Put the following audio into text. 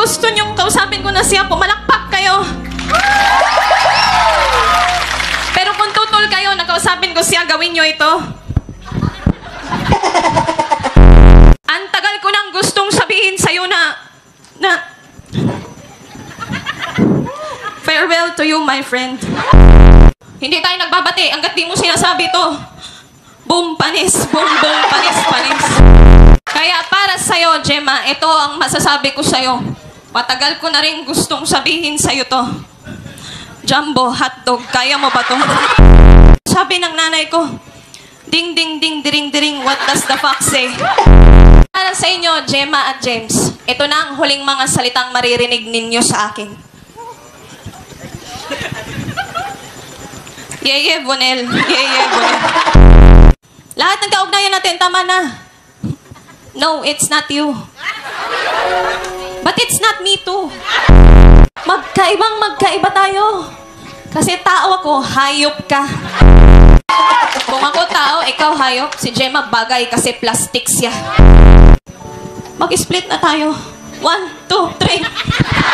gusto nyong kausapin ko na siya, pumalakpak kayo. Pero kung tutol kayo, nakausapin ko siya, gawin nyo ito. Ang tagal ko nang gustong sabihin sa'yo na farewell to you, my friend. Hindi tayo nagbabati hanggat di mo sinasabi to. Boom, panis. Boom, boom, panis, panis. Kaya para sa'yo, Gemma, ito ang masasabi ko sa'yo. Matagal ko na rin gustong sabihin sa'yo to. Jumbo, hotdog, kaya mo ba to? Sabi ng nanay ko, ding, ding, ding, diring, diring, what does the fox say? Para sa inyo, Gemma at James, ito na ang huling mga salitang maririnig ninyo sa akin. Yeye, Bonel. Yeye, Bonel. Lahat ng kaugnayan natin, tama na. No, it's not you. But it's not me too. Magkaiba tayo. Kasi tao ako, hayop ka. Kung ako tao, ikaw hayop. Si Gemma bagay kasi plastic siya. Mag-split na tayo. 1, 2, 3.